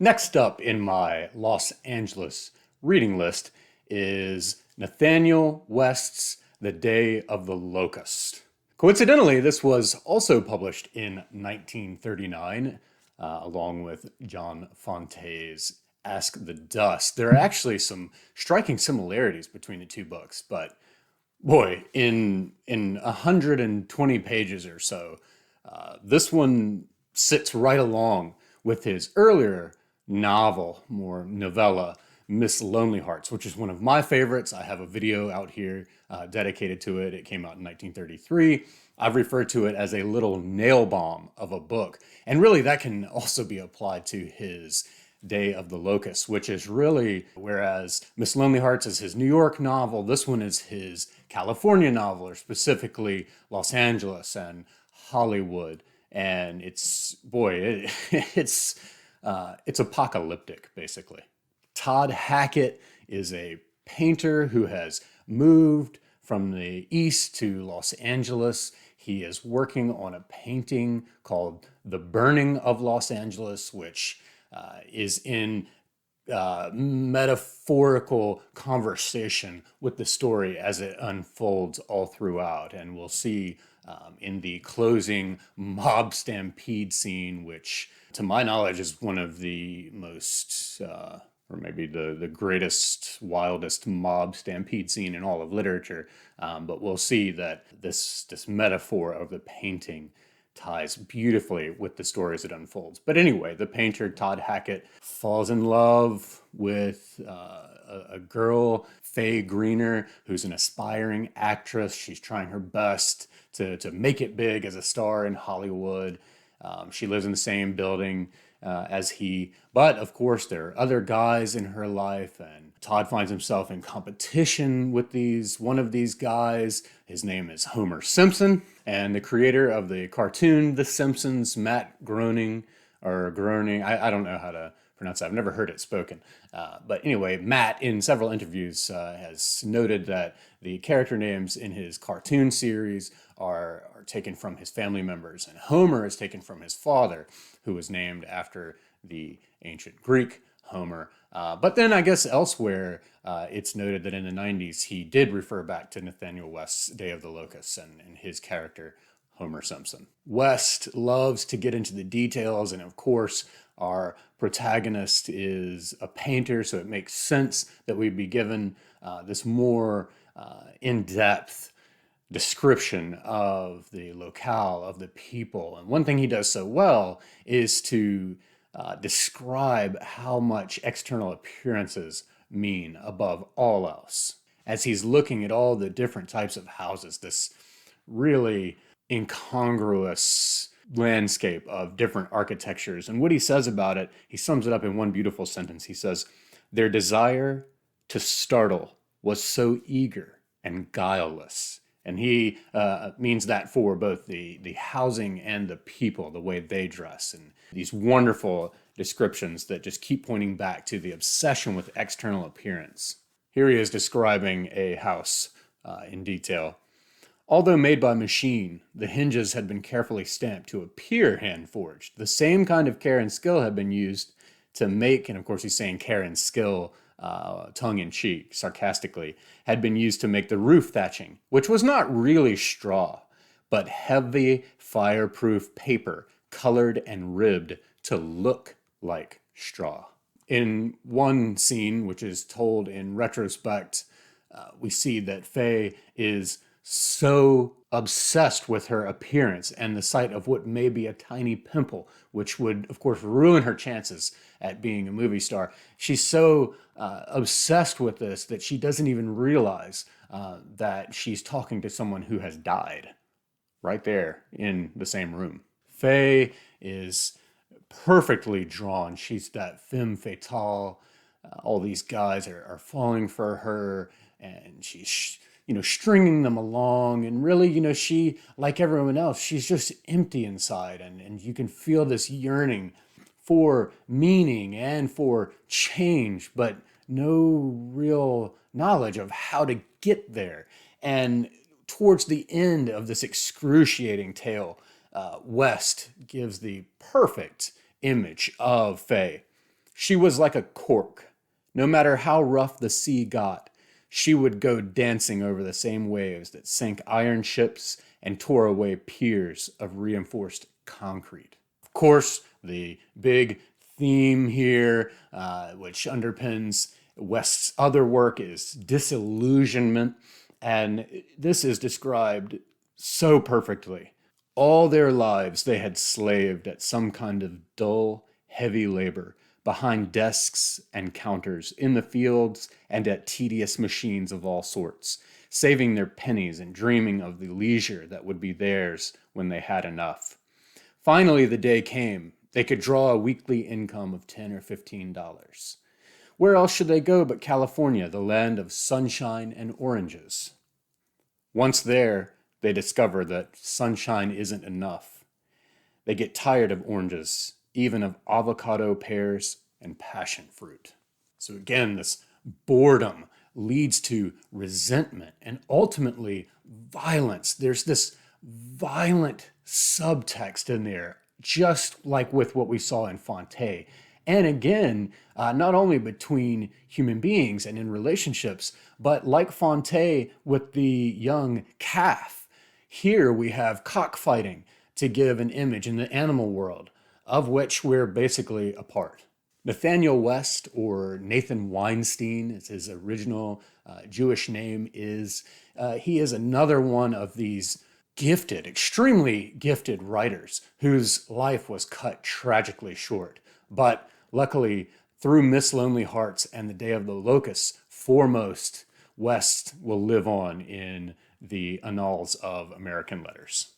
Next up in my Los Angeles reading list is Nathanael West's The Day of the Locust. Coincidentally, this was also published in 1939, along with John Fonte's Ask the Dust. There are actually some striking similarities between the two books, but boy, in 120 pages or so, this one sits right along with his earlier novel, more novella, Miss Lonely Hearts, which is one of my favorites. I have a video out here dedicated to it. It came out in 1933. I've referred to it as a little nail bomb of a book. And really, that can also be applied to his Day of the Locust, which is really, whereas Miss Lonely Hearts is his New York novel, this one is his California novel, or specifically Los Angeles and Hollywood. And it's apocalyptic, basically. Todd Hackett is a painter who has moved from the east to Los Angeles. He is working on a painting called The Burning of Los Angeles, which is in metaphorical conversation with the story as it unfolds all throughout. And we'll see in the closing mob stampede scene, which to my knowledge is one of the most, or maybe the greatest, wildest mob stampede scene in all of literature. But we'll see that this metaphor of the painting ties beautifully with the story as it unfolds. But anyway, the painter Todd Hackett falls in love with a girl, Faye Greener, who's an aspiring actress. She's trying her best to make it big as a star in Hollywood. She lives in the same building as he. But of course, there are other guys in her life, and Todd finds himself in competition with one of these guys. His name is Homer Simpson, and the creator of the cartoon The Simpsons, Matt Groening, I don't know how to pronounce that. I've never heard it spoken. But anyway, Matt, in several interviews, has noted that the character names in his cartoon series are taken from his family members, and Homer is taken from his father, who was named after the ancient Greek Homer. But then I guess elsewhere, it's noted that in the 90s, he did refer back to Nathanael West's Day of the Locust and his character, Homer Simpson. West loves to get into the details, and of course, our protagonist is a painter, so it makes sense that we'd be given this more in-depth description of the locale, of the people. And one thing he does so well is to describe how much external appearances mean above all else. As he's looking at all the different types of houses, this really incongruous landscape of different architectures. And what he says about it, he sums it up in one beautiful sentence. He says, "Their desire to startle was so eager and guileless." And he means that for both the housing and the people, the way they dress, and these wonderful descriptions that just keep pointing back to the obsession with external appearance. Here he is describing a house in detail. Although made by machine, the hinges had been carefully stamped to appear hand-forged. The same kind of care and skill had been used to make, and of course he's saying care and skill tongue-in-cheek, sarcastically, had been used to make the roof thatching, which was not really straw, but heavy fireproof paper, colored and ribbed to look like straw. In one scene, which is told in retrospect, we see that Faye is so obsessed with her appearance and the sight of what may be a tiny pimple, which would, of course, ruin her chances at being a movie star. She's so obsessed with this that she doesn't even realize that she's talking to someone who has died right there in the same room. Faye is perfectly drawn. She's that femme fatale. All these guys are falling for her, and she's stringing them along. And really, she, like everyone else, she's just empty inside. And you can feel this yearning for meaning and for change, but no real knowledge of how to get there. And towards the end of this excruciating tale, West gives the perfect image of Faye. She was like a cork. No matter how rough the sea got, she would go dancing over the same waves that sank iron ships and tore away piers of reinforced concrete. Of course, the big theme here, which underpins West's other work, is disillusionment. And this is described so perfectly. All their lives they had slaved at some kind of dull, heavy labor, behind desks and counters, in the fields, and at tedious machines of all sorts, saving their pennies and dreaming of the leisure that would be theirs when they had enough. Finally, the day came. They could draw a weekly income of $10 or $15. Where else should they go but California, the land of sunshine and oranges? Once there, they discover that sunshine isn't enough. They get tired of oranges, even of avocado, pears, and passion fruit. So again, this boredom leads to resentment and ultimately violence. There's this violent subtext in there, just like with what we saw in Fonte. And again, not only between human beings and in relationships, but like Fonte with the young calf. Here we have cockfighting to give an image in the animal world, of which we're basically a part. Nathanael West, or Nathan Weinstein, as his original Jewish name is, he is another one of these gifted, extremely gifted writers whose life was cut tragically short. But luckily, through Miss Lonely Hearts and The Day of the Locust, foremost, West will live on in the annals of American letters.